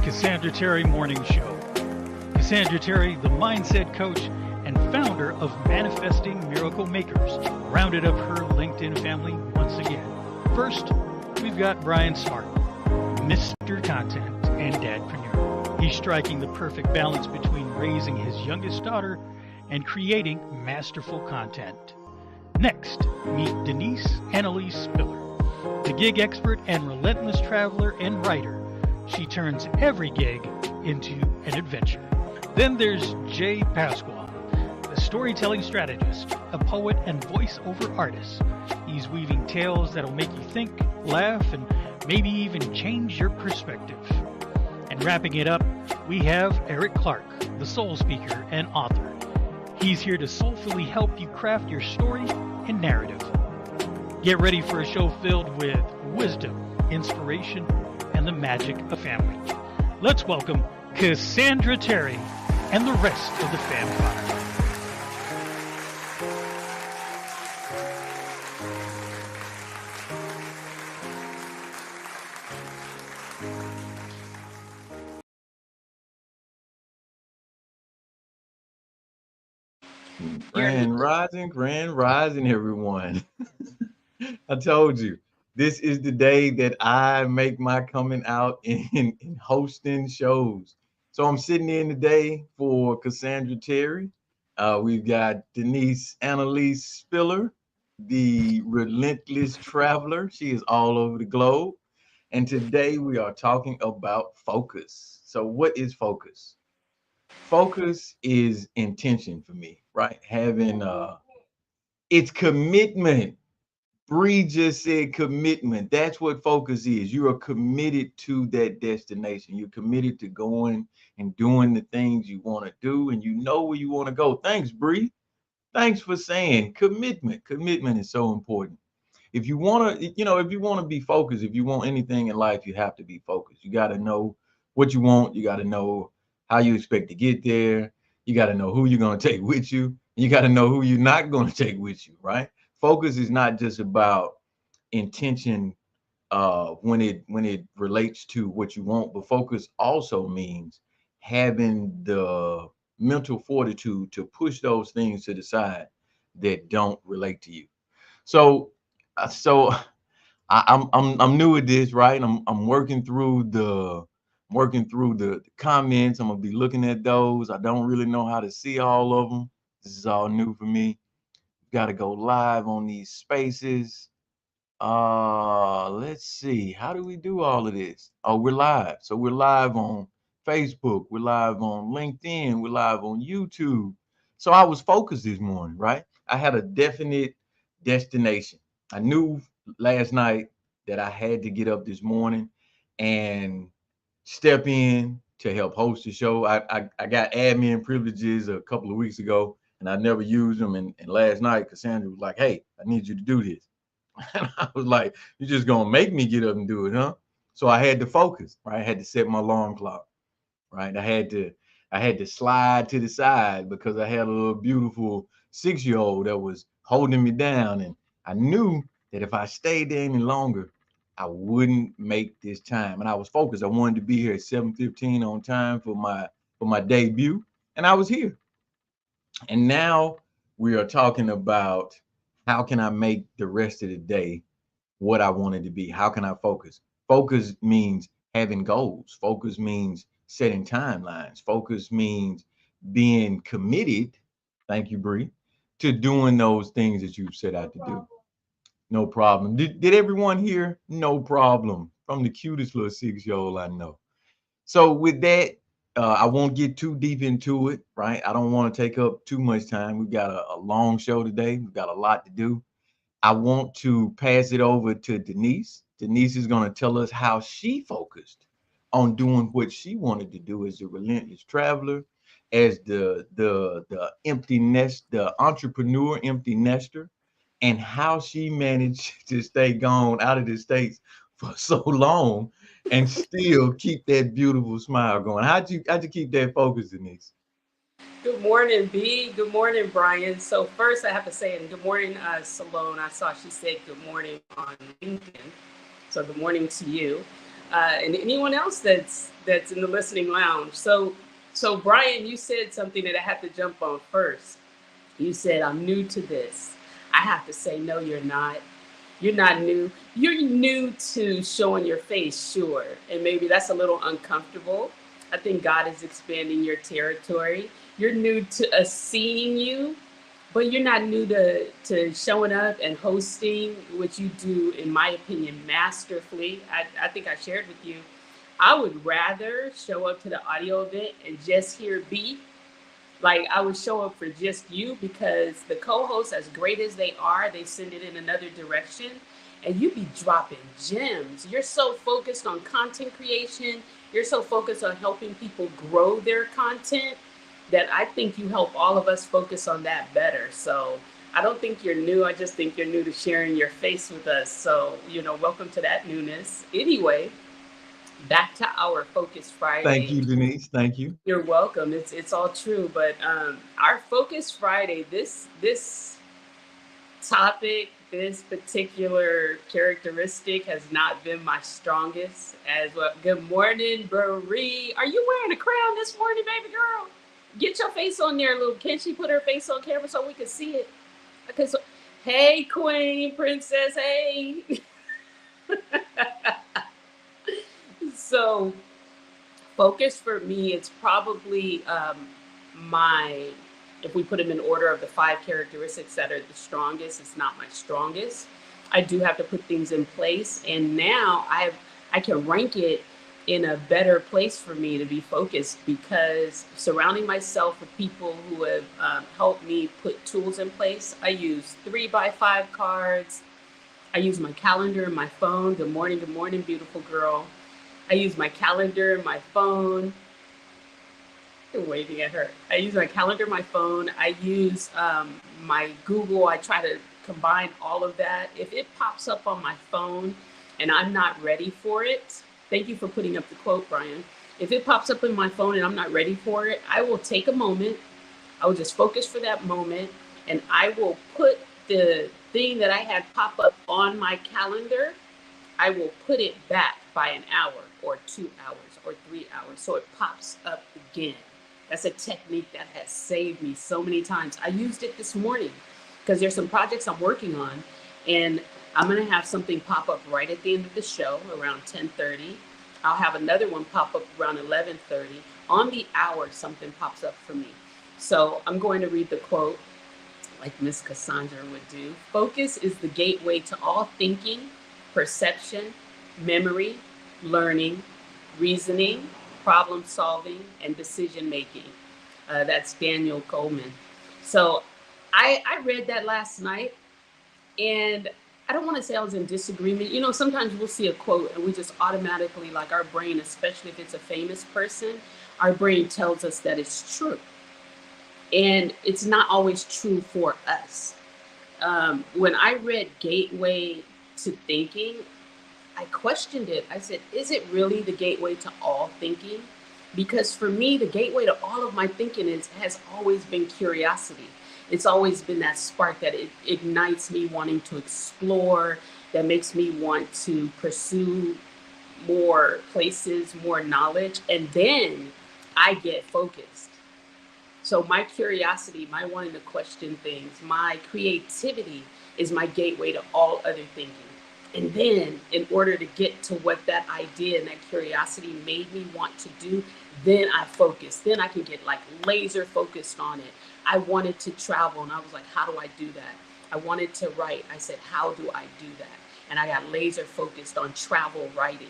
Cassandra Terry Morning Show. Cassandra Terry, the mindset coach and founder of Manifesting Miracle Makers, rounded up her LinkedIn family once again. First, we've got Brian Smart, Mr. Content and Dadpreneur. He's striking the perfect balance between raising his youngest daughter and creating masterful content. Next, meet Denise Annalise Spiller, the gig expert and relentless traveler and writer. She turns every gig into an adventure. Then there's Jay Pasquale, the storytelling strategist, a poet and voiceover artist. He's weaving tales that'll make you think, laugh, and maybe even change your perspective. And wrapping it up, we have Eric Clark, the soul speaker and author. He's here to soulfully help you craft your story and narrative. Get ready for a show filled with wisdom, inspiration, and the magic of family. Let's welcome Cassandra Terry and the rest of the Fam Fire. Grand rising, everyone. I told you, this is the day that I make my coming out in hosting shows. So I'm sitting in today for Cassandra Terry. We've got Denise Annalise Spiller, the relentless traveler. She is all over the globe. And today we are talking about focus. So what is focus? Focus is intention for me, right? Having it's commitment. Bree just said commitment. That's what focus is. You are committed to that destination. You're committed to going and doing the things you want to do, and you know where you want to go. Thanks, Bree. Thanks for saying commitment. Commitment is so important. If you want to, if you want to be focused, if you want anything in life, you have to be focused. You got to know what you want. You got to know how you expect to get there. You got to know who you're going to take with you. You got to know who you're not going to take with you, right? Focus is not just about intention when it relates to what you want, but focus also means having the mental fortitude to push those things to the side that don't relate to you. So I'm new at this, right? I'm working through the comments. I'm gonna be looking at those. I don't really know how to see all of them. This is all new for me. Got to go live on these spaces. Let's see. How do we do all of this? Oh, we're live. So we're live on Facebook. We're live on LinkedIn. We're live on YouTube. So I was focused this morning, right? I had a definite destination. I knew last night that I had to get up this morning and step in to help host the show. I got admin privileges a couple of weeks ago, and I never used them. And last night, Cassandra was like, "Hey, I need you to do this." And I was like, "You're just gonna make me get up and do it, huh?" So I had to focus, right? I had to set my alarm clock, right? I had to slide to the side because I had a little beautiful 6-year-old that was holding me down, and I knew that if I stayed there any longer, I wouldn't make this time. And I was focused. I wanted to be here at 7:15 on time for my debut, and I was here. And now we are talking about how can I make the rest of the day what I wanted to be? How can I focus? Focus means having goals. Focus means setting timelines. Focus means being committed, thank you, Bree, to doing those things that you've set out to do. No problem. Did everyone hear? No problem. From the cutest little 6-year-old I know. So with that, I won't get too deep into it, right? I don't want to take up too much time. We've got a long show today. We've got a lot to do. I want to pass it over to Denise. Denise is going to tell us how she focused on doing what she wanted to do as a relentless traveler, as the empty nest, the entrepreneur empty nester, and how she managed to stay gone out of the States for so long and still keep that beautiful smile going. How'd you keep that focus, Denise? Good morning, B. Good morning, Brian. So first I have to say, and good morning, Salone. I saw she said good morning on LinkedIn. So good morning to you. and anyone else that's in the listening lounge. So Brian, you said something that I have to jump on first. You said, I'm new to this. I have to say, no, you're not. You're not new. You're new to showing your face, sure. And maybe that's a little uncomfortable. I think God is expanding your territory. You're new to us seeing you, but you're not new to showing up and hosting, which you do, in my opinion, masterfully. I think I shared with you. I would rather show up to the audio event and just hear B. Like, I would show up for just you, because the co-hosts, as great as they are, they send it in another direction, and you be dropping gems. You're so focused on content creation. You're so focused on helping people grow their content that I think you help all of us focus on that better. So I don't think you're new. I just think you're new to sharing your face with us. So, welcome to that newness. Anyway, back to our Focus Thank Friday. you, Denise. Thank you. You're welcome. It's all true, but our Focus Friday, this topic, this particular characteristic has not been my strongest as well. Good morning, Bree. Are you wearing a crown this morning, baby girl? Get your face on there, little. Can she put her face on camera so we can see it? Because, hey, Queen, Princess, hey. So, focus for me, it's probably if we put them in order of the 5 characteristics that are the strongest, it's not my strongest. I do have to put things in place, and now I can rank it in a better place for me to be focused, because surrounding myself with people who have helped me put tools in place. I use 3x5 cards. I use my calendar and my phone. Good morning, beautiful girl. I use my calendar and my phone. I'm waving at her. I use my calendar, my phone. I use my Google. I try to combine all of that. If it pops up on my phone and I'm not ready for it, thank you for putting up the quote, Brian. If it pops up in my phone and I'm not ready for it, I will take a moment. I will just focus for that moment, and I will put the thing that I had pop up on my calendar, I will put it back by an hour or 2 hours or 3 hours, so it pops up again. That's a technique that has saved me so many times. I used it this morning because there's some projects I'm working on, and I'm gonna have something pop up right at the end of the show around 10:30. I'll have another one pop up around 11:30. On the hour, something pops up for me. So I'm going to read the quote like Miss Cassandra would do. Focus is the gateway to all thinking, perception, memory, learning, reasoning, problem solving, and decision making. That's Daniel Goleman. So I read that last night, and I don't want to say I was in disagreement. Sometimes we'll see a quote and we just automatically, like, our brain, especially if it's a famous person, our brain tells us that it's true. And it's not always true for us. When I read Gateway to Thinking, I questioned it. I said, is it really the gateway to all thinking? Because for me, the gateway to all of my thinking has always been curiosity. It's always been that spark that it ignites me wanting to explore, that makes me want to pursue more places, more knowledge, and then I get focused. So my curiosity, my wanting to question things, my creativity is my gateway to all other thinking. And then in order to get to what that idea and that curiosity made me want to do, then I focus. Then I can get like laser focused on it. I wanted to travel, and I was like, how do I do that? I wanted to write. I said, how do I do that? And I got laser focused on travel writing.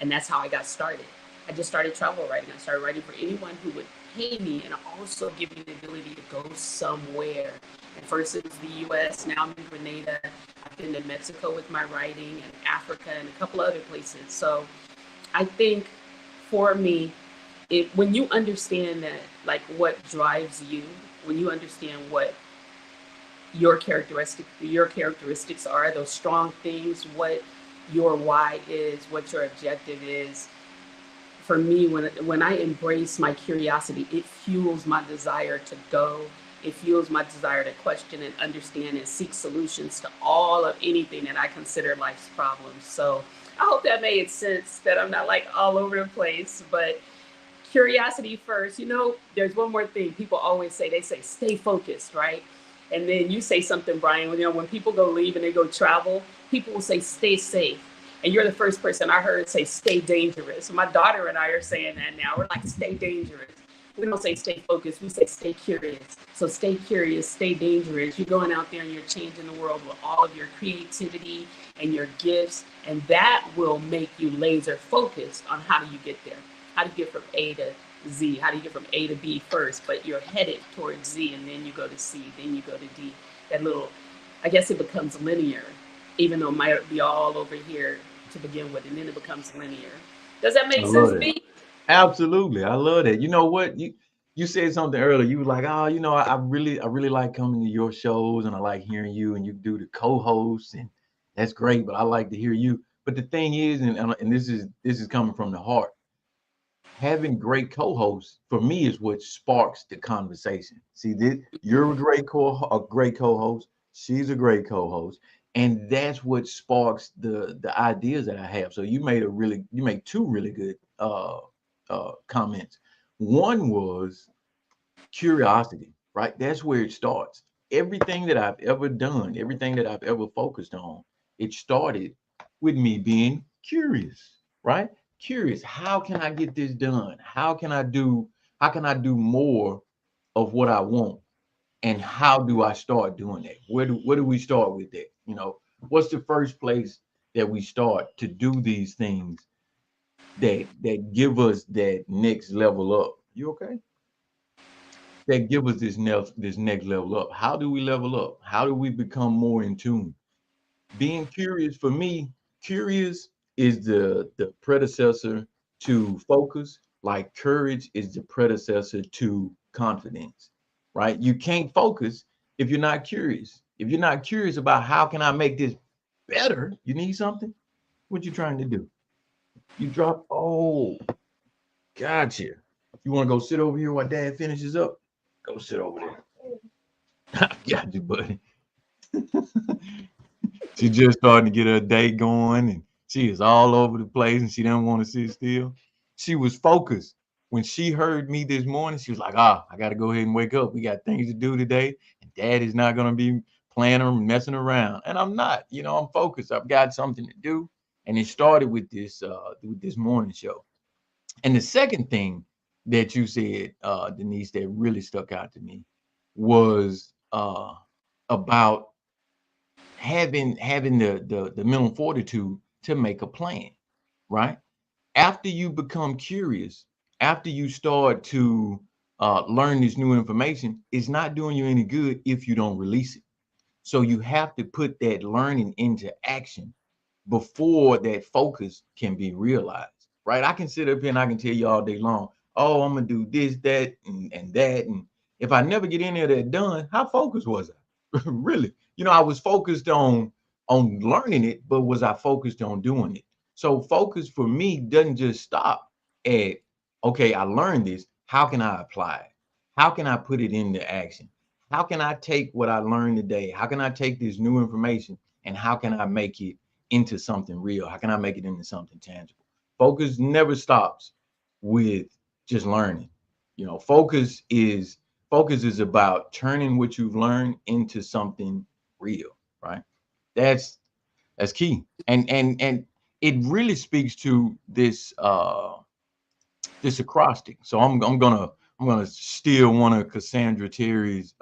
And that's how I got started. I just started travel writing. I started writing for anyone who would pay me and also give me the ability to go somewhere. And first it was the US, now I'm in Grenada. I've been to Mexico with my writing, and Africa, and a couple other places. So I think for me, when you understand that, like, what drives you, when you understand what your characteristics are, those strong things, what your why is, what your objective is. For me, when I embrace my curiosity, it fuels my desire to go. It fuels my desire to question and understand and seek solutions to all of anything that I consider life's problems. So I hope that made sense, that I'm not like all over the place, but curiosity first. You know, there's one more thing people always say. They say stay focused, right? And then you say something, Brian. You know, when people go leave and they go travel, people will say stay safe. And you're the first person I heard say stay dangerous. So my daughter and I are saying that now. We're like stay dangerous. We don't say stay focused. We say stay curious. So stay curious, stay dangerous. You're going out there and you're changing the world with all of your creativity and your gifts, and that will make you laser focused on how do you get there. How do you get from A to Z? How do you get from A to B first? But you're headed towards Z, and then you go to C, then you go to D. That little, I guess it becomes linear, even though it might be all over here to begin with, and then it becomes linear. Does that I make sense, love it. B? Absolutely. I love that. You know what? You said something earlier. You were like, oh, I really like coming to your shows and I like hearing you and you do the co-hosts and that's great, but I like to hear you. But the thing is, and this is coming from the heart, having great co-hosts for me is what sparks the conversation. See, this, you're a great co-host. She's a great co-host, and that's what sparks the ideas that I have. So you made two really good comments. One was curiosity, right? That's where it starts. Everything that I've ever done, everything that I've ever focused on, it started with me being curious, right? Curious. How can I get this done? How can I do more of what I want? And how do I start doing that? Where do we start with that? You know, what's the first place that we start to do these things that give us that next level up? You okay? That give us this next level up. How do we level up? How do we become more in tune? Being curious for me, curious is the predecessor to focus, like courage is the predecessor to confidence, right? You can't focus if you're not curious. If you're not curious about how can I make this better, you need something. What you trying to do? You drop. Oh, gotcha. You want to go sit over here while Dad finishes up? Go sit over there. I got you, buddy. She just starting to get her day going and she is all over the place and she didn't want to sit still. She was focused. When she heard me this morning, she was like, I got to go ahead and wake up. We got things to do today. And dad is not going to be playing or messing around. And I'm not, I'm focused. I've got something to do. And it started with this morning show. And the second thing that you said, Denise, that really stuck out to me was about having the mental fortitude to make a plan, right? After you become curious, after you start to learn this new information, it's not doing you any good if you don't release it. So you have to put that learning into action before that focus can be realized, right? I can sit up here and I can tell you all day long, oh, I'm gonna do this, that, and that. And if I never get any of that done, how focused was I? Really? I was focused on learning it, but was I focused on doing it? So focus for me doesn't just stop at, okay, I learned this. How can I apply it? How can I put it into action? How can I take what I learned today? How can I take this new information and how can I make it into something real? How can I make it into something tangible? Focus never stops with just learning. Focus is about turning what you've learned into something real, right? That's that's key. And it really speaks to this acrostic. So I'm gonna steal one of Cassandra Terry's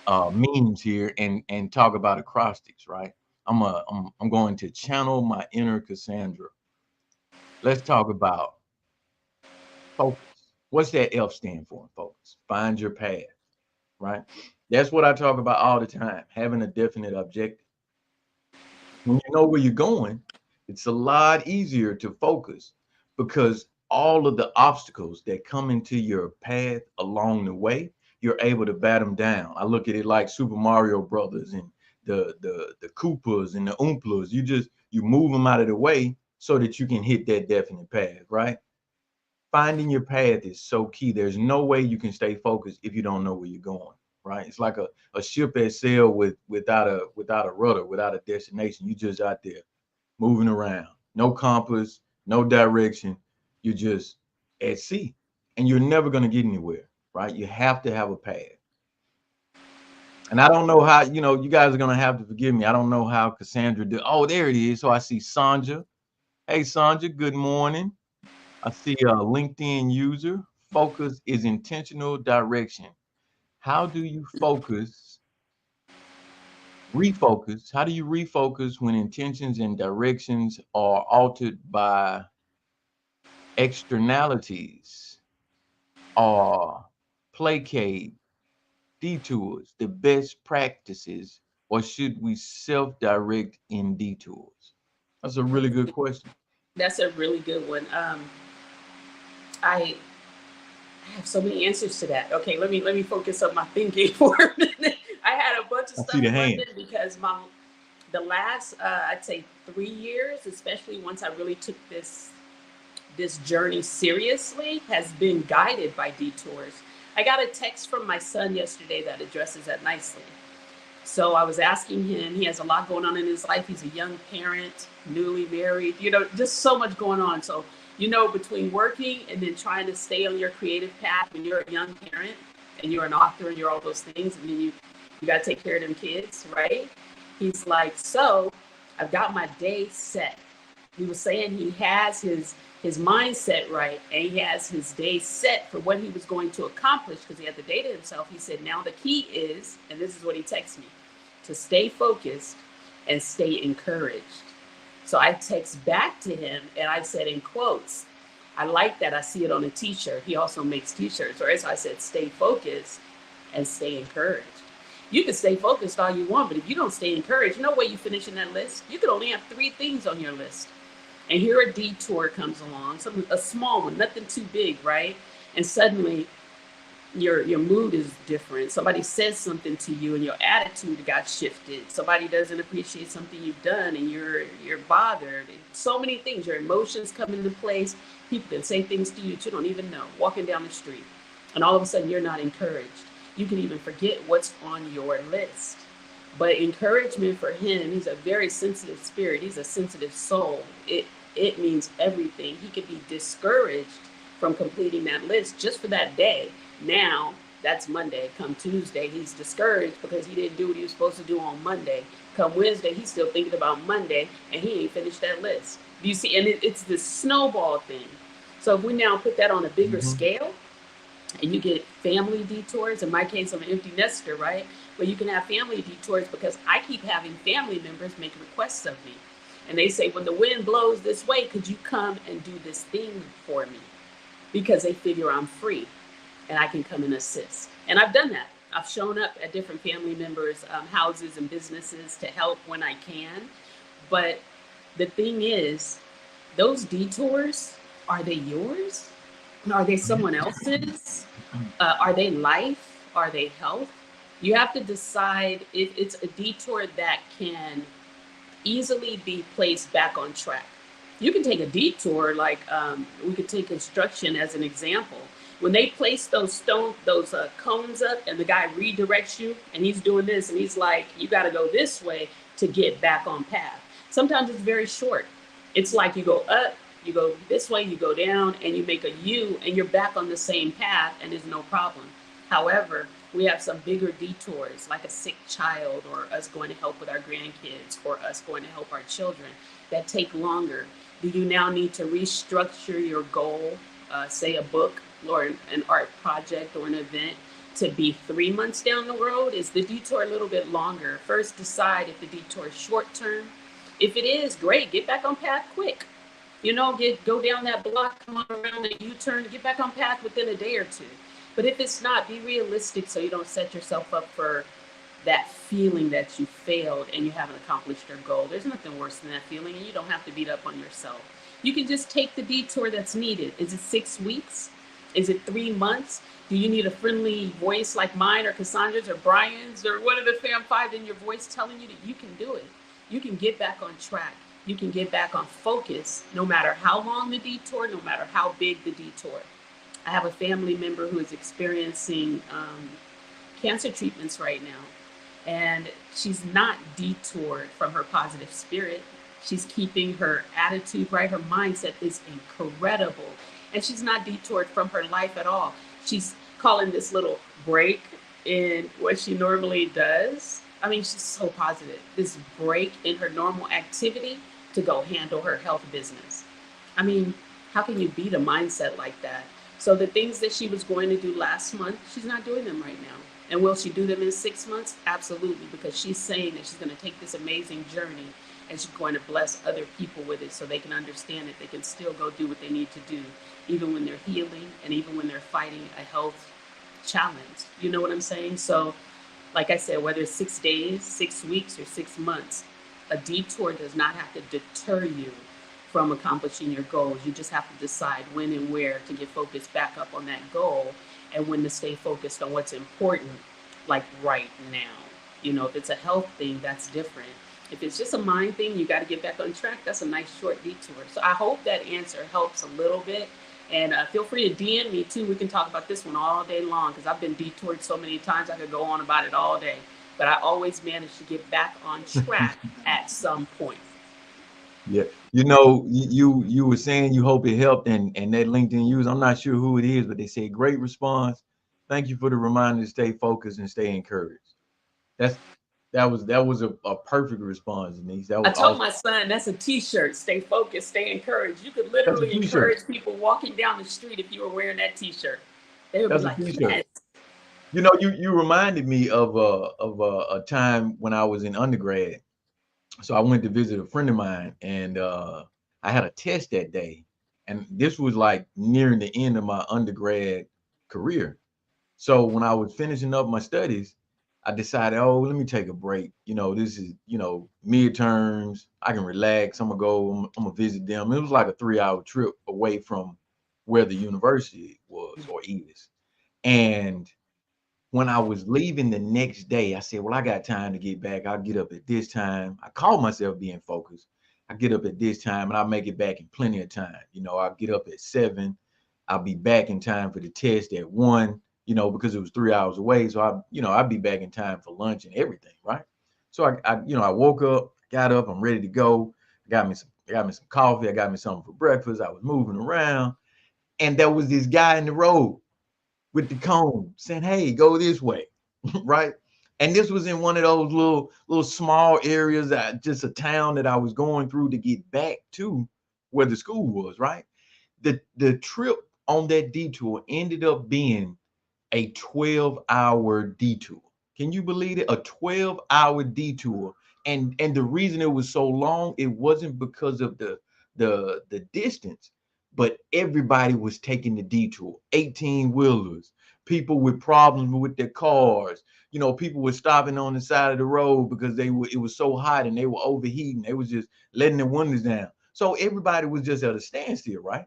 memes here and talk about acrostics, right? I'm going to channel my inner Cassandra. Let's talk about focus. What's that F stand for in focus? Find your path, right? That's what I talk about all the time, having a definite objective. When you know where you're going, it's a lot easier to focus because all of the obstacles that come into your path along the way, you're able to bat them down. I look at it like Super Mario Brothers and the Koopas and the Oompas. You move them out of the way so that you can hit that definite path, right? Finding your path is so key. There's no way you can stay focused if you don't know where you're going, right? It's like a ship at sail without a rudder, without a destination. You just out there. moving around, no compass, no direction. You're just at sea, and you're never going to get anywhere, right? You have to have a path. And I don't know how, you guys are going to have to forgive me. I don't know how Cassandra did. Oh, there it is. So I see Sandra. Hey, Sandra, good morning. I see a LinkedIn user. Focus is intentional direction. How do you refocus? How do you refocus when intentions and directions are altered by externalities or placate, detours, the best practices, or should we self-direct in detours? That's a really good question. That's a really good one. I have so many answers to that. Okay, let me focus on my thinking for a minute. I had a bunch of I see stuff the running hands. because the last I'd say 3 years, especially once I really took this journey seriously, has been guided by detours. I got a text from my son yesterday that addresses that nicely. So I was asking him, he has a lot going on in his life. He's a young parent, newly married, just so much going on. So, between working and then trying to stay on your creative path when you're a young parent and you're an author and you're all those things, and then you got to take care of them kids, right? He's like, so I've got my day set. He was saying he has his mindset right, and he has his day set for what he was going to accomplish because he had the data himself. He said, now the key is, and this is what he texted me, to stay focused and stay encouraged. So I text back to him and I said in quotes, I like that. I see it on a t-shirt. He also makes t-shirts, right? So I said, stay focused and stay encouraged. You can stay focused all you want, but if you don't stay encouraged, no way you finish in that list. You could only have 3 things on your list. And here a detour comes along, a small one, nothing too big, right? And suddenly your mood is different. Somebody says something to you and your attitude got shifted. Somebody doesn't appreciate something you've done and you're bothered. So many things, your emotions come into place. People can say things to you that you don't even know, walking down the street. And all of a sudden you're not encouraged. You can even forget what's on your list. But encouragement for him, he's a very sensitive spirit. He's a sensitive soul. It means everything. He could be discouraged from completing that list just for that day. Now, that's Monday. Come Tuesday, he's discouraged because he didn't do what he was supposed to do on Monday. Come Wednesday, he's still thinking about Monday, and he ain't finished that list. Do you see? And it's this snowball thing. So if we now put that on a bigger Hmm. scale, and you get family detours. In my case, I'm an empty nester, right? But you can have family detours because I keep having family members make requests of me. And they say, when the wind blows this way, could you come and do this thing for me? Because they figure I'm free and I can come and assist. And I've done that. I've shown up at different family members' houses and businesses to help when I can. But the thing is, those detours, are they yours? Are they someone else's? Are they life? Are they health? You have to decide if it's a detour that can easily be placed back on track. You can take a detour, like we could take construction as an example. When they place those cones up, and the guy redirects you, and he's doing this, and he's like, "You got to go this way to get back on path." Sometimes it's very short. It's like you go up, you go this way, you go down, and you make a U, and you're back on the same path, and there's no problem. However, we have some bigger detours, like a sick child, or us going to help with our grandkids, or us going to help our children, that take longer. Do you now need to restructure your goal, say a book or an art project or an event, to be 3 months down the road? Is the detour a little bit longer? First, decide if the detour is short term. If it is, great, get back on path quick. Go down that block, come on around that U-turn, get back on path within a day or two. But if it's not, be realistic so you don't set yourself up for that feeling that you failed and you haven't accomplished your goal. There's nothing worse than that feeling, and you don't have to beat up on yourself. You can just take the detour that's needed. Is it 6 weeks? Is it 3 months? Do you need a friendly voice like mine or Cassandra's or Brian's or one of the Fam Five in your voice telling you that you can do it? You can get back on track. You can get back on focus no matter how long the detour, no matter how big the detour. I have a family member who is experiencing cancer treatments right now, and she's not detoured from her positive spirit. She's keeping her attitude right. Her mindset is incredible. And she's not detoured from her life at all. She's calling this little break in what she normally does. I mean, she's so positive. This break in her normal activity to go handle her health business. I mean, how can you beat a mindset like that? So the things that she was going to do last month, she's not doing them right now. And will she do them in 6 months? Absolutely, because she's saying that she's going to take this amazing journey and she's going to bless other people with it so they can understand that they can still go do what they need to do, even when they're healing and even when they're fighting a health challenge. You know what I'm saying? So, like I said, whether it's 6 days, 6 weeks, or 6 months, a detour does not have to deter you from accomplishing your goals. You just have to decide when and where to get focused back up on that goal and when to stay focused on what's important, like right now. You know, if it's a health thing, that's different. If it's just a mind thing, you got to get back on track. That's a nice short detour. So I hope that answer helps a little bit. And feel free to DM me too. We can talk about this one all day long because I've been detoured so many times I could go on about it all day. But I always manage to get back on track at some point. Yeah, you know, you were saying you hope it helped, and that LinkedIn user, I'm not sure who it is, but they say great response. Thank you for the reminder to stay focused and stay encouraged. That's that was a perfect response, Denise. That I was told awesome. my son that's a T-shirt. Stay focused, stay encouraged. You could That's a literally t-shirt. encourage people walking down the street if you were wearing that T-shirt. They would be That's a like, t-shirt. "Yes, You know, you reminded me of a time when I was in undergrad. So I went to visit a friend of mine, and I had a test that day, and this was like nearing the end of my undergrad career. So when I was finishing up my studies, I decided, oh, let me take a break. You know, this is, midterms. I can relax. I'm gonna visit them. It was like a 3 hour trip away from where the university was or is. And when I was leaving the next day, I said, well, I got time to get back. I'll get up at this time. I call myself being focused. I get up at this time and I'll make it back in plenty of time. I'll get up at 7. I'll be back in time for the test at 1, because it was 3 hours away. So I'd be back in time for lunch and everything, right? So I woke up, got up, I'm ready to go. I got me some coffee, I got me something for breakfast. I was moving around, and there was this guy in the road with the cone saying, "Hey, go this way," right? And this was in one of those little small areas, that just a town that I was going through to get back to where the school was, right? The trip on that detour ended up being a 12-hour detour. Can you believe it? A 12-hour detour. And the reason it was so long, it wasn't because of the distance, but everybody was taking the detour. 18 wheelers, people with problems with their cars. People were stopping on the side of the road because it was so hot and they were overheating. They was just letting their windows down. So everybody was just at a standstill, right?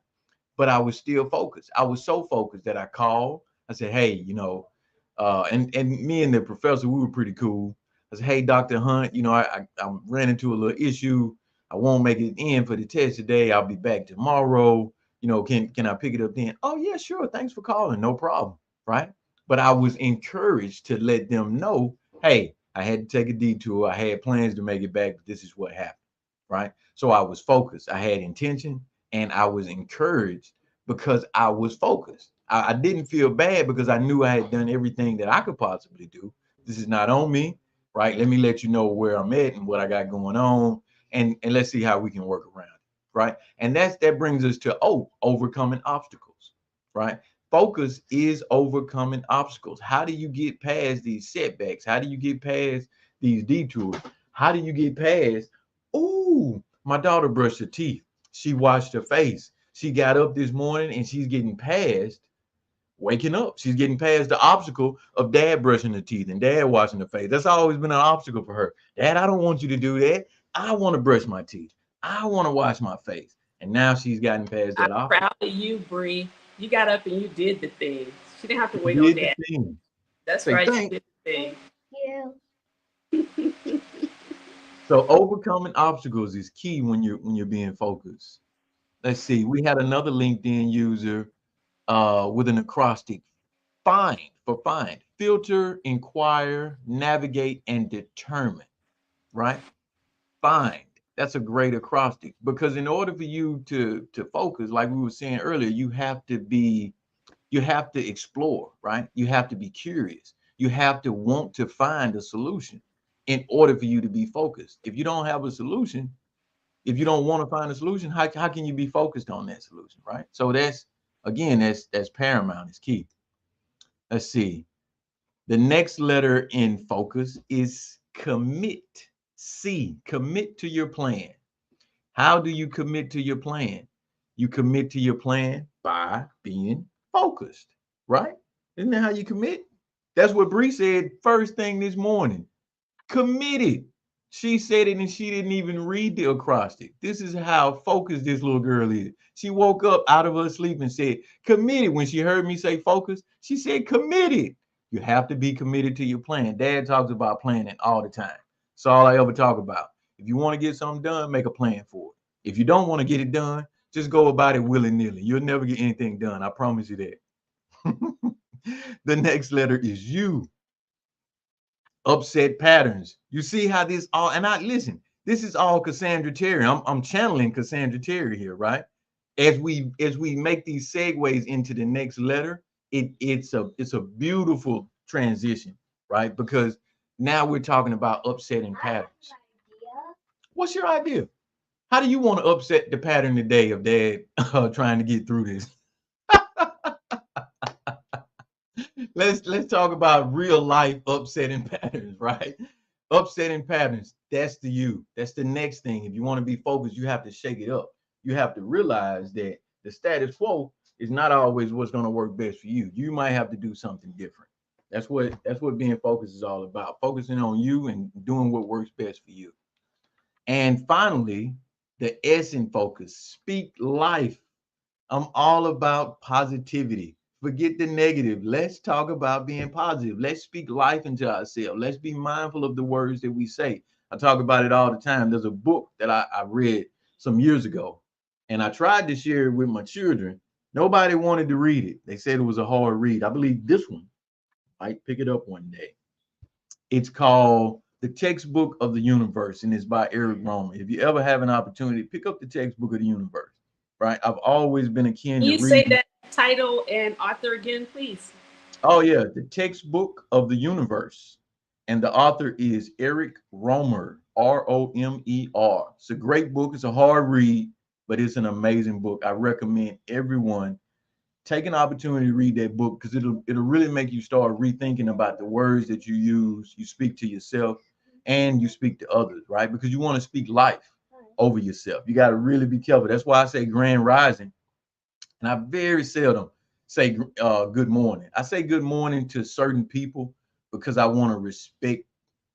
But I was still focused. I was so focused that I called. I said, "Hey, and me and the professor, we were pretty cool." I said, "Hey, Dr. Hunt, I ran into a little issue. I won't make it in for the test today. I'll be back tomorrow. Can I pick it up then?" "Oh yeah, sure. Thanks for calling. No problem." Right? But I was encouraged to let them know, "Hey, I had to take a detour. I had plans to make it back, but this is what happened." Right? So I was focused. I had intention, and I was encouraged because I was focused. I didn't feel bad because I knew I had done everything that I could possibly do. This is not on me, right? Let me let you know where I'm at and what I got going on, and let's see how we can work around it, right? And that brings us to overcoming obstacles, right? Focus is overcoming obstacles. How do you get past these setbacks? How do you get past these detours? How do you get past, ooh, my daughter brushed her teeth. She washed her face. She got up this morning and she's getting past waking up. She's getting past the obstacle of dad brushing her teeth and dad washing her face. That's always been an obstacle for her. Dad, I don't want you to do that. I want to brush my teeth. I want to wash my face. And now she's gotten past I'm that obstacle. proud of you, Bree. You got up and you did the thing. She didn't have to She wait on did the dad. thing. That's Say right, she thank. did the thing. So overcoming obstacles is key when you're being focused. Let's see. We had another LinkedIn user with an acrostic. Find, filter, inquire, navigate, and determine, right? Find. That's a great acrostic, because in order for you to focus, like we were saying earlier, you have to explore, right? You have to be curious. You have to want to find a solution in order for you to be focused. If you don't have a solution, if you don't want to find a solution, how can you be focused on that solution, right? So that's, again, that's paramount, it's key. Let's see. The next letter in focus is commit. C, commit to your plan. How do you commit to your plan? You commit to your plan by being focused, right? Isn't that how you commit? That's what Bree said first thing this morning. Committed. She said it and she didn't even read the acrostic. This is how focused this little girl is. She woke up out of her sleep and said, committed. When she heard me say focus, she said, committed. You have to be committed to your plan. Dad talks about planning all the time. It's all I ever talk about. If you want to get something done, make a plan for it. If you don't want to get it done, just go about it willy-nilly. You'll never get anything done. I promise you that. The next letter is U. Upset patterns. You see how this all, and I listen, this is all Cassandra Terry. I'm channeling Cassandra Terry here, right? As we make these segues into the next letter, it's a beautiful transition, right? Because now we're talking about upsetting patterns. What's your idea? How do you want to upset the pattern today of dad trying to get through this? Let's talk about real life upsetting patterns, right? Upsetting patterns. That's the you. That's the next thing. If you want to be focused, you have to shake it up. You have to realize that the status quo is not always what's going to work best for you. You might have to do something different. That's what being focused is all about. Focusing on you and doing what works best for you. And finally, the S in focus. Speak life. I'm all about positivity. Forget the negative. Let's talk about being positive. Let's speak life into ourselves. Let's be mindful of the words that we say. I talk about it all the time. There's a book that I read some years ago, and I tried to share it with my children. Nobody wanted to read it. They said it was a hard read. I believe this one might pick it up one day. It's called The Textbook of the Universe, and it's by Eric Roman. If you ever have an opportunity, pick up the textbook of the universe, right? I've always been akin Can to you say reading. that title and author again, please? Oh, yeah, The Textbook of the Universe. And the author is Eric Romer, Romer. It's a great book. It's a hard read, but it's an amazing book. I recommend everyone take an opportunity to read that book, because it'll really make you start rethinking about the words that you use, you speak to yourself, and you speak to others, right? Because you want to speak life over yourself. You got to really be careful. That's why I say grand rising, and I very seldom say good morning. I say good morning to certain people because I want to respect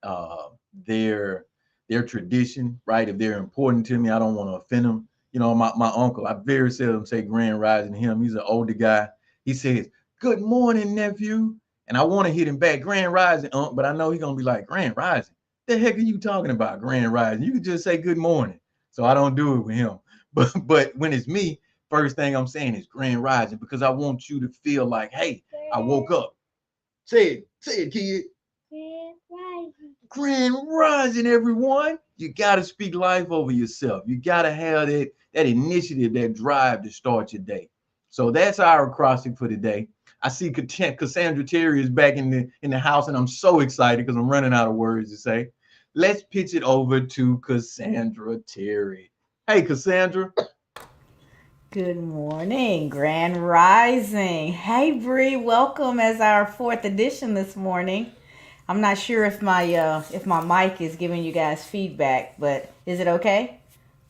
uh, their their tradition, right? If they're important to me, I don't want to offend them. You know, my uncle, I very seldom say grand rising to him. He's an older guy. He says, good morning, nephew. And I want to hit him back, grand rising, unc, but I know he's gonna be like, grand rising. The heck are you talking about, grand rising? You could just say good morning. So I don't do it with him. But when it's me, first thing I'm saying is grand rising, because I want you to feel like, hey, I woke up. Say it, kid. Grand rising, everyone. You got to speak life over yourself. You got to have that initiative, that drive to start your day. So that's our acrostic for today. I see Cassandra Terry is back in the house, and I'm so excited because I'm running out of words to say. Let's pitch it over to Cassandra Terry. Hey, Cassandra. Good morning, Grand Rising. Hey, Bree, welcome as our fourth edition this morning. I'm not sure if my mic is giving you guys feedback, but is it okay?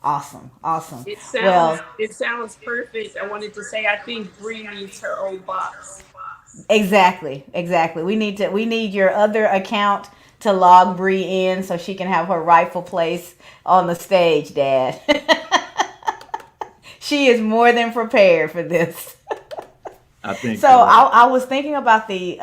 Awesome, awesome. Well, It sounds perfect. I wanted to say I think Bree needs her own box. exactly, exactly. We need your other account to log Bree in so she can have her rightful place on the stage, Dad. She is more than prepared for this. I think So I was thinking about the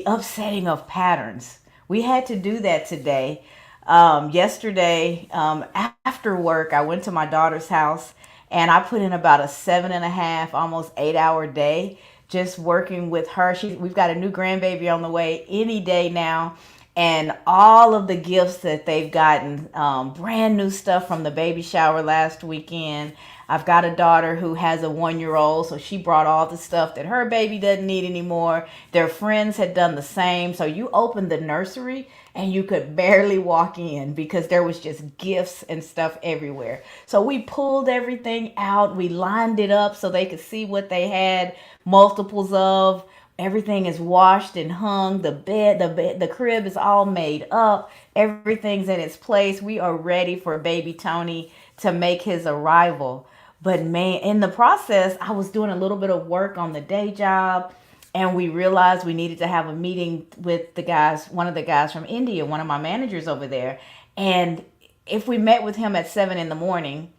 upsetting of patterns. We had to do that today. Yesterday, after work, I went to my daughter's house and I put in about a 7.5, almost 8 hour day just working with her. We've got a new grandbaby on the way any day now. and all of the gifts that they've gotten, brand new stuff from the baby shower last weekend. I've got a daughter who has a 1 year old, so she brought all the stuff that her baby doesn't need anymore. Their friends had done the same. So you opened the nursery and you could barely walk in because there was just gifts and stuff everywhere. So we pulled everything out, we lined it up so they could see what they had multiples of. Everything is washed and hung. The crib is all made up. Everything's in its place. We are ready for baby Tony to make his arrival. But man, in the process, I was doing a little bit of work on the day job, and we realized we needed to have a meeting with the guys, one of the guys from India, one of my managers over there. And if we met with him at 7 in the morning,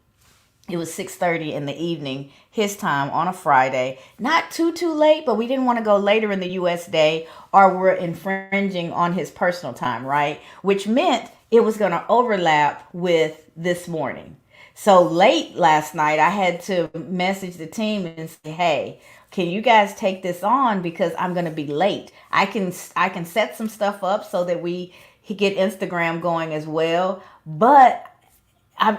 it was 6:30 in the evening, his time on a Friday. Not too late, but we didn't want to go later in the US day or we're infringing on his personal time, right? Which meant it was going to overlap with this morning. So late last night, I had to message the team and say, hey, can you guys take this on because I'm going to be late. I can set some stuff up so that we get Instagram going as well. But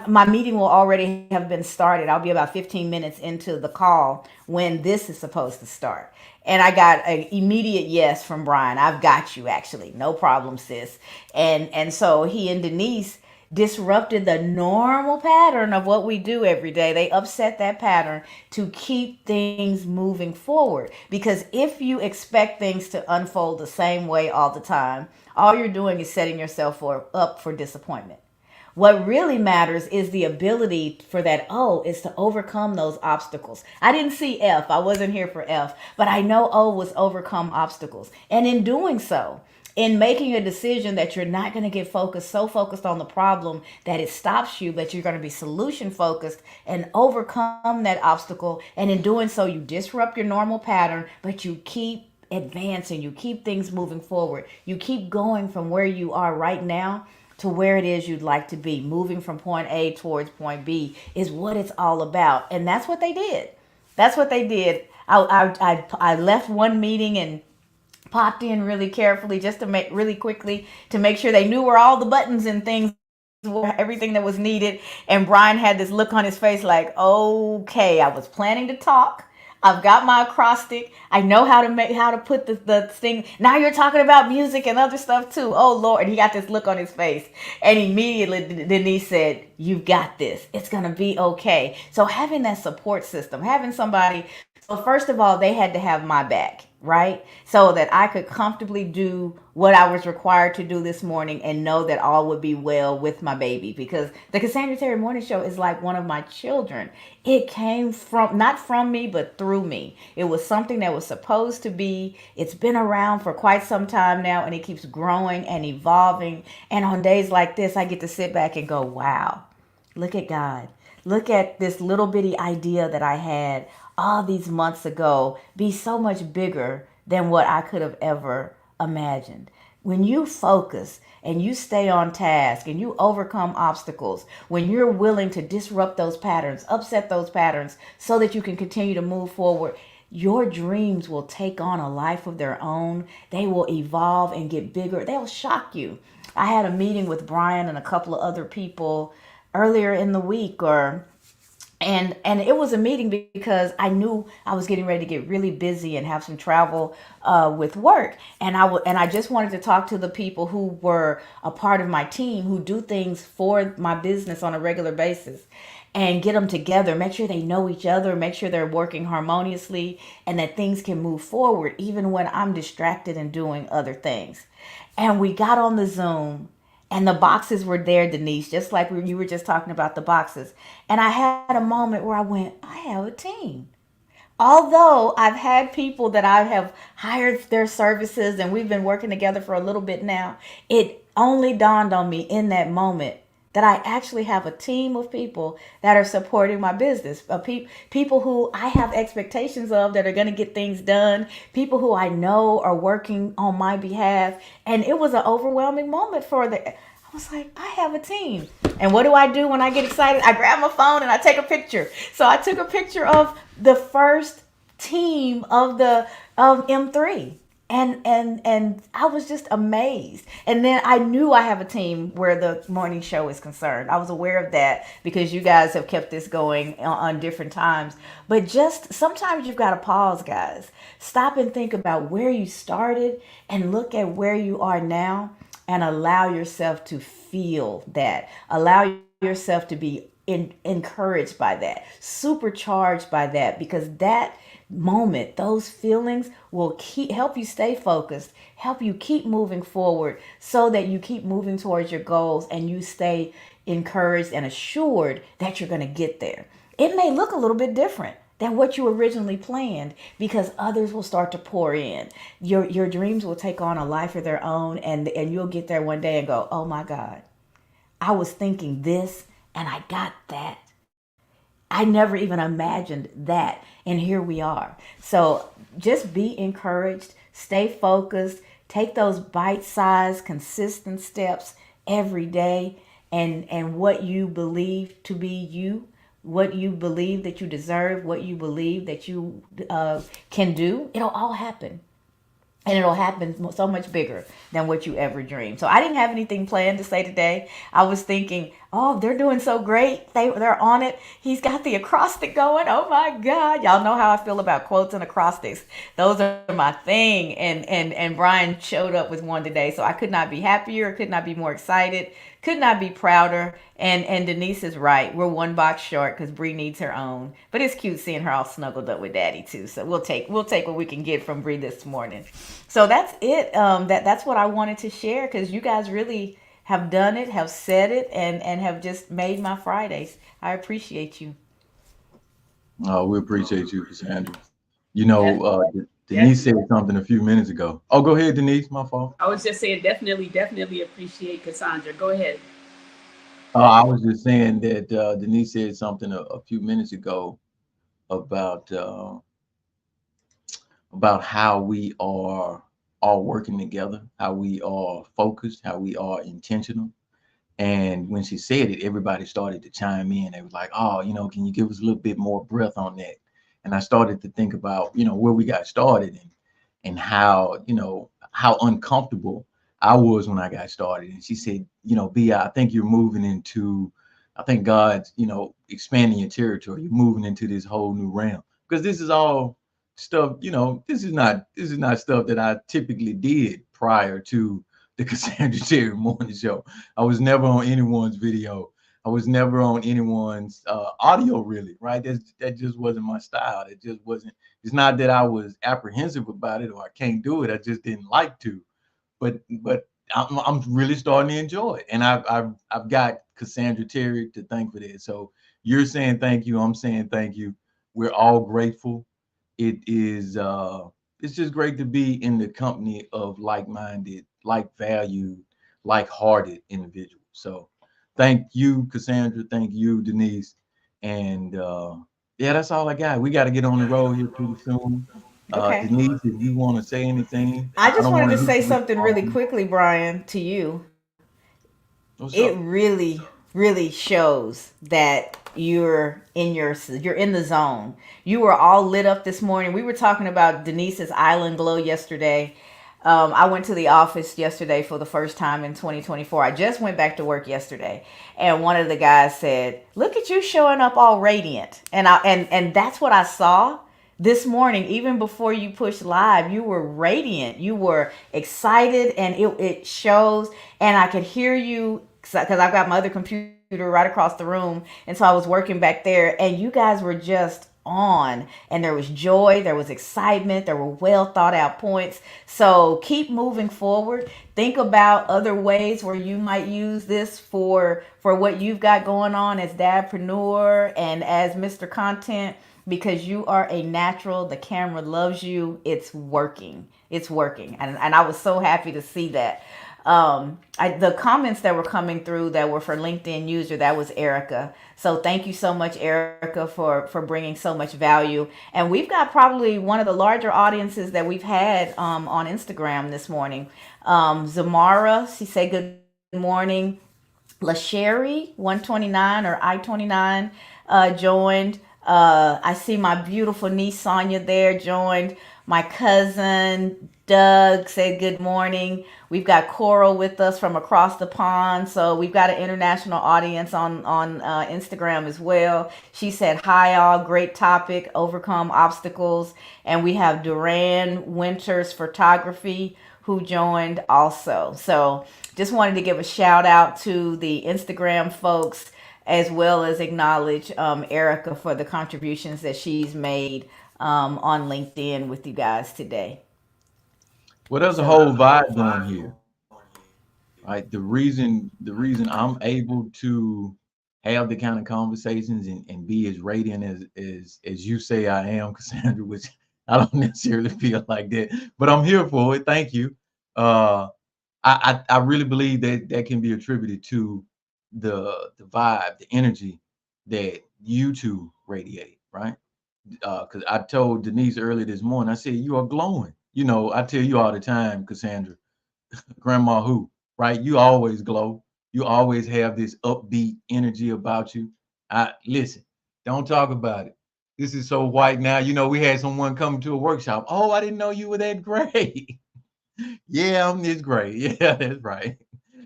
my meeting will already have been started. I'll be about 15 minutes into the call when this is supposed to start. And I got an immediate yes from Brian. I've got you, actually. No problem, sis. And so he and Denise disrupted the normal pattern of what we do every day. They upset that pattern to keep things moving forward. Because if you expect things to unfold the same way all the time, all you're doing is setting yourself up for disappointment. What really matters is the ability for that O is to overcome those obstacles. I didn't see F. I wasn't here for F, but I know O was overcome obstacles. And in doing so, in making a decision that you're not going to get so focused on the problem that it stops you, but you're going to be solution focused and overcome that obstacle. And in doing so, you disrupt your normal pattern, but you keep advancing, you keep things moving forward. You keep going from where you are right now to where it is you'd like to be. Moving from point A towards point B is what it's all about. And that's what they did. That's what they did. I left one meeting and popped in really carefully just to really quickly to make sure they knew where all the buttons and things were, everything that was needed. And Brian had this look on his face like, okay, I was planning to talk. I've got my acrostic. I know how to put the thing. Now you're talking about music and other stuff too. Oh Lord. And he got this look on his face. And immediately Denise said, you've got this. It's going to be okay. So having that support system, having somebody. So first of all, they had to have my back, right? So that I could comfortably do what I was required to do this morning and know that all would be well with my baby. Because the Cassandra Terry Morning Show is like one of my children. It came from, not from me, but through me. It was something that was supposed to be. It's been around for quite some time now, and it keeps growing and evolving. And on days like this, I get to sit back and go, wow, look at God. Look at this little bitty idea that I had all these months ago be so much bigger than what I could have ever imagined. When you focus and you stay on task and you overcome obstacles, when you're willing to disrupt those patterns, upset those patterns so that you can continue to move forward, your dreams will take on a life of their own. They will evolve and get bigger. They'll shock you. I had a meeting with Brian and a couple of other people earlier in the week, and it was a meeting because I knew I was getting ready to get really busy and have some travel with work. And I just wanted to talk to the people who were a part of my team who do things for my business on a regular basis and get them together, make sure they know each other, make sure they're working harmoniously and that things can move forward even when I'm distracted and doing other things. And we got on the Zoom. And the boxes were there, Denise, just like you were just talking about the boxes. And I had a moment where I went, I have a team. Although I've had people that I have hired their services and we've been working together for a little bit now, it only dawned on me in that moment that I actually have a team of people that are supporting my business, people who I have expectations of that are going to get things done, people who I know are working on my behalf. And it was an overwhelming moment I was like, I have a team. And what do I do when I get excited? I grab my phone and I take a picture. So I took a picture of the first team of M3. And I was just amazed. And then I knew I have a team where the morning show is concerned. I was aware of that because you guys have kept this going on different times. But just sometimes you've got to pause, guys. Stop and think about where you started and look at where you are now and allow yourself to feel that. Allow yourself to be encouraged by that, supercharged by that, because that moment, those feelings will help you stay focused, help you keep moving forward so that you keep moving towards your goals and you stay encouraged and assured that you're going to get there. It may look a little bit different than what you originally planned because others will start to pour in. Your dreams will take on a life of their own, and you'll get there one day and go, "Oh my God, I was thinking this and I got that. I never even imagined that. And here we are." So just be encouraged, stay focused, take those bite-sized, consistent steps every day, and what you believe to be you, what you believe that you deserve, what you believe that you can do, it'll all happen. And it'll happen so much bigger than what you ever dreamed. So I didn't have anything planned to say today. I was thinking, oh, they're doing so great. They're on it. He's got the acrostic going. Oh my God. Y'all know how I feel about quotes and acrostics. Those are my thing. And Brian showed up with one today. So I could not be happier, could not be more excited, could not be prouder. And Denise is right. We're one box short because Bree needs her own. But it's cute seeing her all snuggled up with Daddy too. So we'll take what we can get from Bree this morning. So that's it. That's what I wanted to share because you guys really have done it, have said it, and have just made my Fridays. I appreciate you. Oh, we appreciate you, Cassandra. Def- Denise said Definitely. something a few minutes ago. Oh, go ahead, Denise. My fault. I was just saying, definitely appreciate Cassandra. Go ahead. I was just saying that Denise said something a few minutes ago about about how we are all working together, how we are focused, how we are intentional. And when she said it, everybody started to chime in. They was like, "Oh, can you give us a little bit more breath on that?" And I started to think about, where we got started and how, how uncomfortable I was when I got started. And she said, "B, I think you're moving into, I think God's, expanding your territory. You're moving into this whole new realm because this is all stuff, this is not stuff that I typically did prior to the Cassandra Terry Morning Show. I was never on anyone's video. I was never on anyone's audio, really, right? That just wasn't my style. It just wasn't. It's not that I was apprehensive about it or I can't do it. I just didn't like to. But I'm really starting to enjoy it, and I've got Cassandra Terry to thank for that. So you're saying thank you. I'm saying thank you. We're all grateful. It is it's just great to be in the company of like-minded, like-valued, like-hearted individuals. So thank you, Cassandra. Thank you, Denise. And yeah, that's all I got. We got to get on the road here pretty soon. Okay. Denise, if you want to say anything, I I just don't wanted want to to hit say you with the something really phone. quickly, Brian, to you. What's It up? really shows that you're in the zone. You were all lit up this morning. We were talking about Denise's island glow yesterday. I went to the office yesterday for the first time in 2024. I just went back to work yesterday, and one of the guys said, "Look at you showing up all radiant," and that's what I saw this morning. Even before you pushed live, you were radiant, you were excited, and it shows. And I could hear you because I've got my other computer right across the room, and so I was working back there, and you guys were just on, and there was joy, there was excitement, there were well thought out points. So keep moving forward. Think about other ways where you might use this for what you've got going on as dadpreneur and as Mr. Content, because you are a natural. The camera loves you. It's working. It's working. And I was so happy to see that. The comments that were coming through that were for LinkedIn user, that was Erica. So thank you so much, Erica, for bringing so much value. And we've got probably one of the larger audiences that we've had on Instagram this morning. Zamara, she said good morning. LaSherry 129 or I-29 joined. I see my beautiful niece Sonia there joined. My cousin Doug said good morning. We've got Coral with us from across the pond, so we've got an international audience on Instagram as well. She said hi all, great topic, overcome obstacles, and we have Duran Winters Photography who joined also. So just wanted to give a shout out to the Instagram folks as well as acknowledge Erica for the contributions that she's made on LinkedIn with you guys today. Well, there's a So, whole vibe going here, right? The reason I'm able to have the kind of conversations and be as radiant as you say I am, Cassandra, which I don't necessarily feel like that, but I'm here for it. Thank you. Uh, I really believe that that can be attributed to the vibe, the energy that you two radiate, right? Because I told Denise earlier this morning, I said you are glowing. You know, I tell you all the time, Cassandra, Grandma Who, right? You always glow. You always have this upbeat energy about you. I listen. Don't talk about it. This is so white now. You know, we had someone come to a workshop. Oh, I didn't know you were that great. Yeah, I'm this great. Yeah, that's right.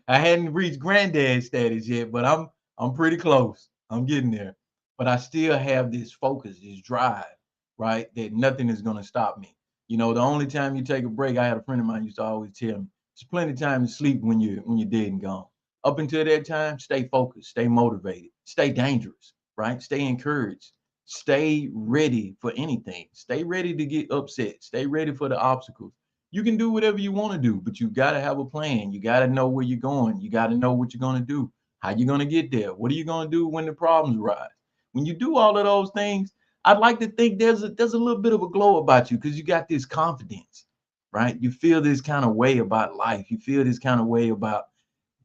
I hadn't reached granddad status yet, but I'm pretty close. I'm getting there. But I still have this focus, this drive, right? That nothing is gonna stop me. You know, the only time you take a break, I had a friend of mine used to always tell me, there's plenty of time to sleep when you're dead and gone. Up until that time, stay focused, stay motivated, stay dangerous, right? Stay encouraged, stay ready for anything, stay ready to get upset, stay ready for the obstacles. You can do whatever you want to do, but you got to have a plan. You got to know where you're going. You got to know what you're going to do, how you're going to get there. What are you going to do when the problems arise? When you do all of those things, I'd like to think there's a little bit of a glow about you because you got this confidence, right? You feel this kind of way about life. You feel this kind of way about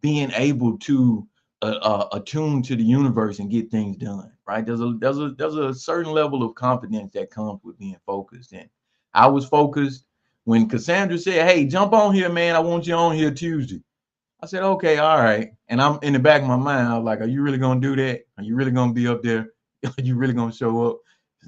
being able to attune to the universe and get things done, right? There's a certain level of confidence that comes with being focused. And I was focused when Cassandra said, "Hey, jump on here, man. I want you on here Tuesday." I said, "Okay, all right." And I'm in the back of my mind, I was like, "Are you really gonna do that? Are you really gonna be up there? Are you really gonna show up?"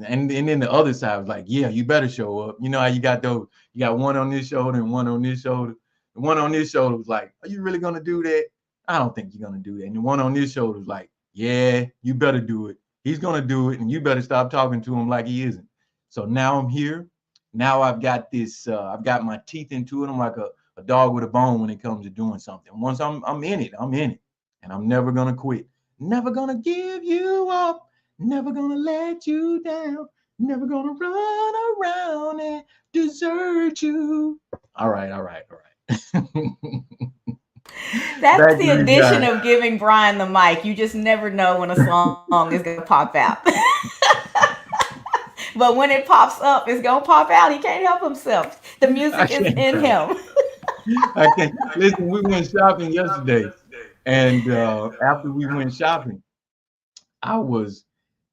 And then the other side was like, "Yeah, you better show up." You know how you got those, you got one on this shoulder and one on this shoulder. The one on this shoulder was like, "Are you really gonna do that?" I don't think you're gonna do that. And the one on this shoulder was like, "Yeah, you better do it. He's gonna do it, and you better stop talking to him like he isn't." So now I'm here. Now I've got this. I've got my teeth into it. I'm like a dog with a bone when it comes to doing something. Once I'm in it, I'm in it, and I'm never gonna quit. Never gonna give you up. Never gonna let you down. Never gonna run around and desert you. All right, all right, all right. that's Back the to you addition guys. of giving Brian the mic. You just never know when a song is going to pop out. But when it pops up, it's going to pop out. He can't help himself. The I music is can't. in him. I can't. Listen, we went shopping yesterday, and after we went shopping, I was,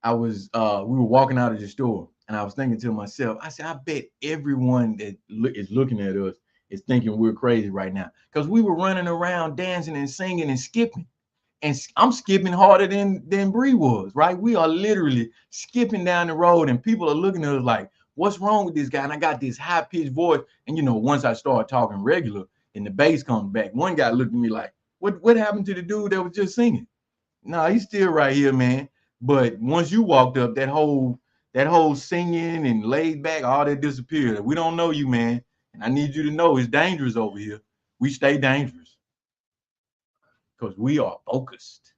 we were walking out of the store, and I was thinking to myself, I said, I bet everyone that is looking at us is thinking we're crazy right now because we were running around dancing and singing and skipping. And I'm skipping harder than Bree was, right? We are literally skipping down the road, and people are looking at us like, "What's wrong with this guy?" And I got this high pitched voice, and once I start talking regular, and the bass comes back, one guy looked at me like, "What happened to the dude that was just singing?" No, he's still right here, man. But once you walked up, that whole singing and laid back, all that disappeared. We don't know you, man, and I need you to know it's dangerous over here. We stay dangerous because we are focused.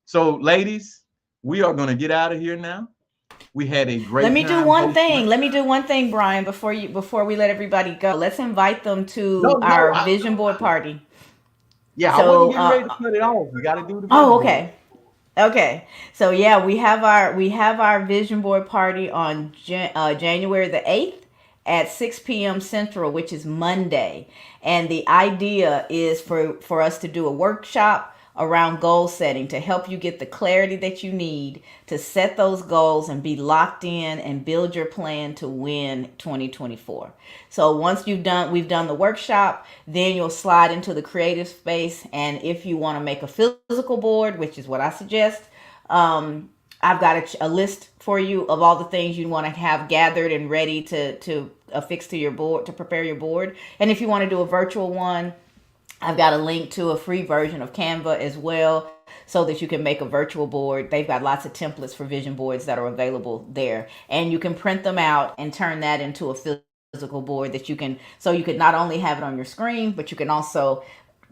So, ladies, we are going to get out of here now. We had a Let great me do time one hosting. thing. Let me do one thing, Brian, before we let everybody go. Let's invite them No, to no, our vision board party. yeah, I wasn't So, getting ready to cut it off. We got to do the oh, vision board. okay. Okay, so yeah, we have our vision board party on January the 8th at 6 p.m. Central, which is Monday, and the idea is for us to do a workshop around goal setting to help you get the clarity that you need to set those goals and be locked in and build your plan to win 2024. So once we've done the workshop, then you'll slide into the creative space. And if you want to make a physical board, which is what I suggest, I've got a list for you of all the things you want to have gathered and ready to affix to your board, to prepare your board. And if you want to do a virtual one, I've got a link to a free version of Canva as well, so that you can make a virtual board. They've got lots of templates for vision boards that are available there. And you can print them out and turn that into a physical board that you can, so you could not only have it on your screen, but you can also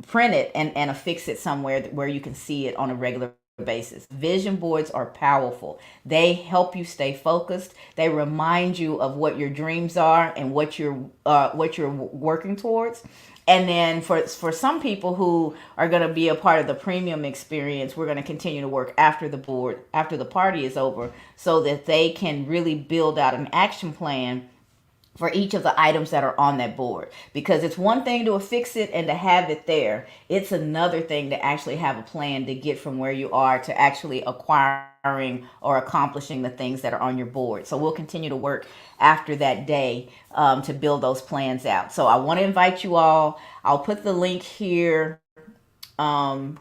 print it and affix it somewhere where you can see it on a regular basis. Vision boards are powerful. They help you stay focused. They remind you of what your dreams are and what you're working towards. And then for some people who are going to be a part of the premium experience, we're going to continue to work after the party is over, so that they can really build out an action plan for each of the items that are on that board. Because it's one thing to affix it and to have it there. It's another thing to actually have a plan to get from where you are to actually acquiring or accomplishing the things that are on your board. So we'll continue to work after that day to build those plans out. So I want to invite you all. I'll put the link here. Can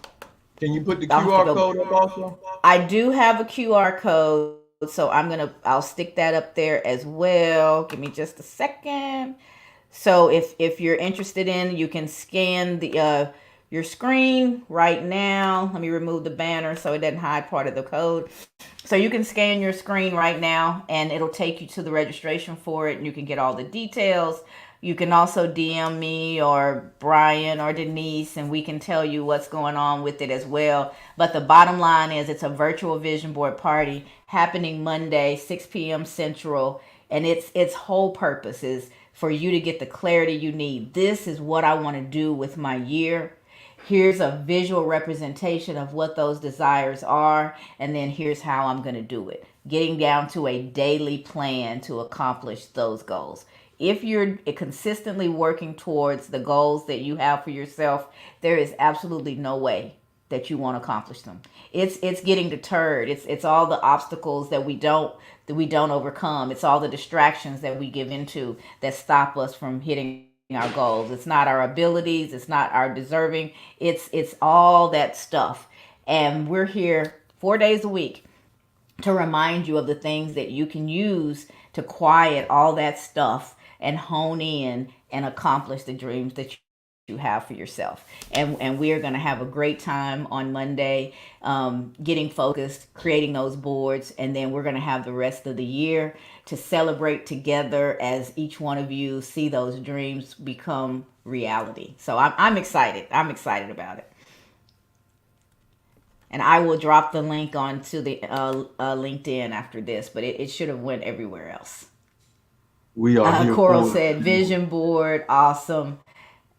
you put the QR code up also? I do have a QR code. So I'll stick that up there as well. Give me just a second. So if you're interested in, you can scan your screen right now. Let me remove the banner so it doesn't hide part of the code. So you can scan your screen right now and it'll take you to the registration for it, and you can get all the details. You can also DM me or Brian or Denise, and we can tell you what's going on with it as well. But the bottom line is, it's a virtual vision board party happening Monday, 6 p.m. Central. And its whole purpose is for you to get the clarity you need. This is what I want to do with my year. Here's a visual representation of what those desires are. And then here's how I'm going to do it. Getting down to a daily plan to accomplish those goals. If you're consistently working towards the goals that you have for yourself, there is absolutely no way that you won't accomplish them. It's getting deterred. It's all the obstacles that we don't overcome. It's all the distractions that we give into that stop us from hitting our goals. It's not our abilities. It's not our deserving. It's all that stuff. And we're here 4 days a week to remind you of the things that you can use to quiet all that stuff and hone in and accomplish the dreams that you have for yourself. And we are going to have a great time on Monday, getting focused, creating those boards, and then we're going to have the rest of the year to celebrate together as each one of you see those dreams become reality. So I'm excited. I'm excited about it. And I will drop the link onto the LinkedIn after this, but it should have went everywhere else. We are here. Coral said, vision board, awesome.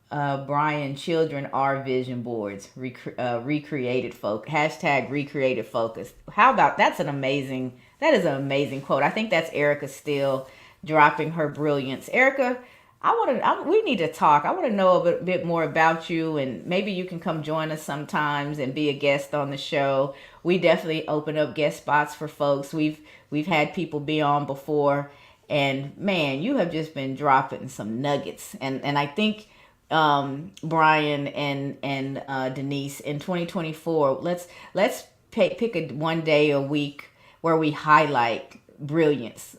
Brian, children are vision boards. Recreated focus. Hashtag recreated focus. How about, that is an amazing quote. I think that's Erica Steele dropping her brilliance. Erica, we need to talk. I want to know a bit more about you, and maybe you can come join us sometimes and be a guest on the show. We definitely open up guest spots for folks. We've had people be on before, and man, you have just been dropping some nuggets. And I think Brian and Denise, in 2024, let's pick a one day a week where we highlight brilliance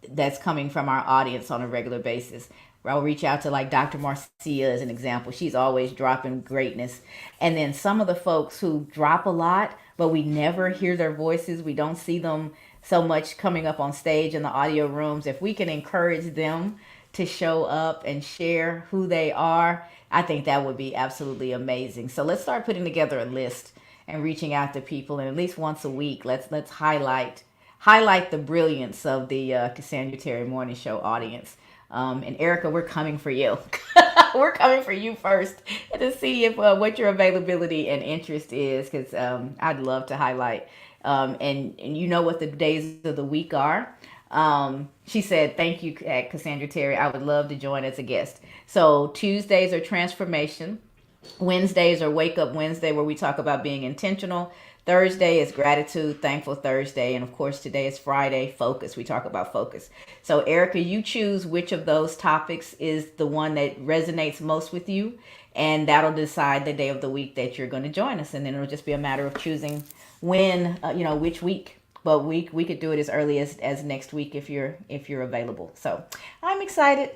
that's coming from our audience on a regular basis. I'll reach out to like Dr. Marcia as an example. She's always dropping greatness. And then some of the folks who drop a lot, but we never hear their voices. We don't see them so much coming up on stage in the audio rooms. If we can encourage them to show up and share who they are, I think that would be absolutely amazing. So let's start putting together a list and reaching out to people. And at least once a week, let's highlight the brilliance of the Cassandra Terry Morning Show audience. And Erica, we're coming for you. We're coming for you first to see if what your availability and interest is, because I'd love to highlight. And you know what the days of the week are. She said, thank you, Cassandra Terry. I would love to join as a guest. So Tuesdays are transformation. Wednesdays are Wake Up Wednesday, where we talk about being intentional. Thursday is Gratitude, Thankful Thursday. And of course, today is Friday, Focus. We talk about focus. So Erica, you choose which of those topics is the one that resonates most with you. And that'll decide the day of the week that you're going to join us. And then it'll just be a matter of choosing when, which week but we could do it as early as next week if you're available. So I'm excited.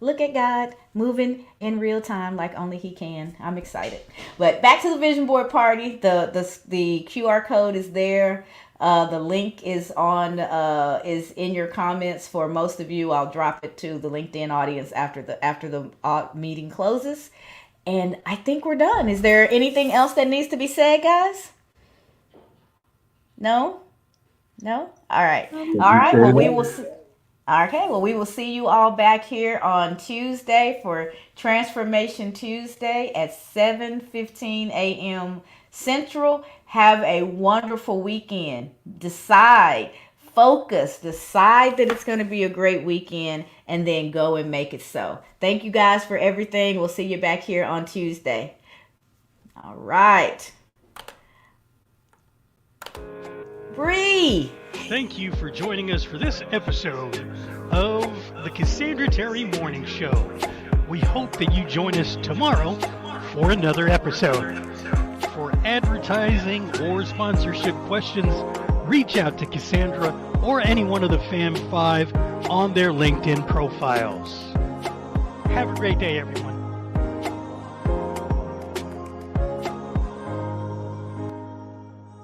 Look at God moving in real time like only He can. I'm excited. But back to the vision board party. The QR code is there. The link is is in your comments for most of you. I'll drop it to the LinkedIn audience after the meeting closes. And I think we're done. Is there anything else that needs to be said, guys? No? All right. All right. Well, we will see. Okay, well, we will see you all back here on Tuesday for Transformation Tuesday at 7:15 a.m. Central. Have a wonderful weekend. Focus, decide that it's going to be a great weekend, and then go and make it so. Thank you guys for everything. We'll see you back here on Tuesday. All right. Bree. Thank you for joining us for this episode of the Cassandra Terry Morning Show. We hope that you join us tomorrow for another episode. For advertising or sponsorship questions, reach out to Cassandra or any one of the Fam 5 on their LinkedIn profiles. Have a great day, everyone.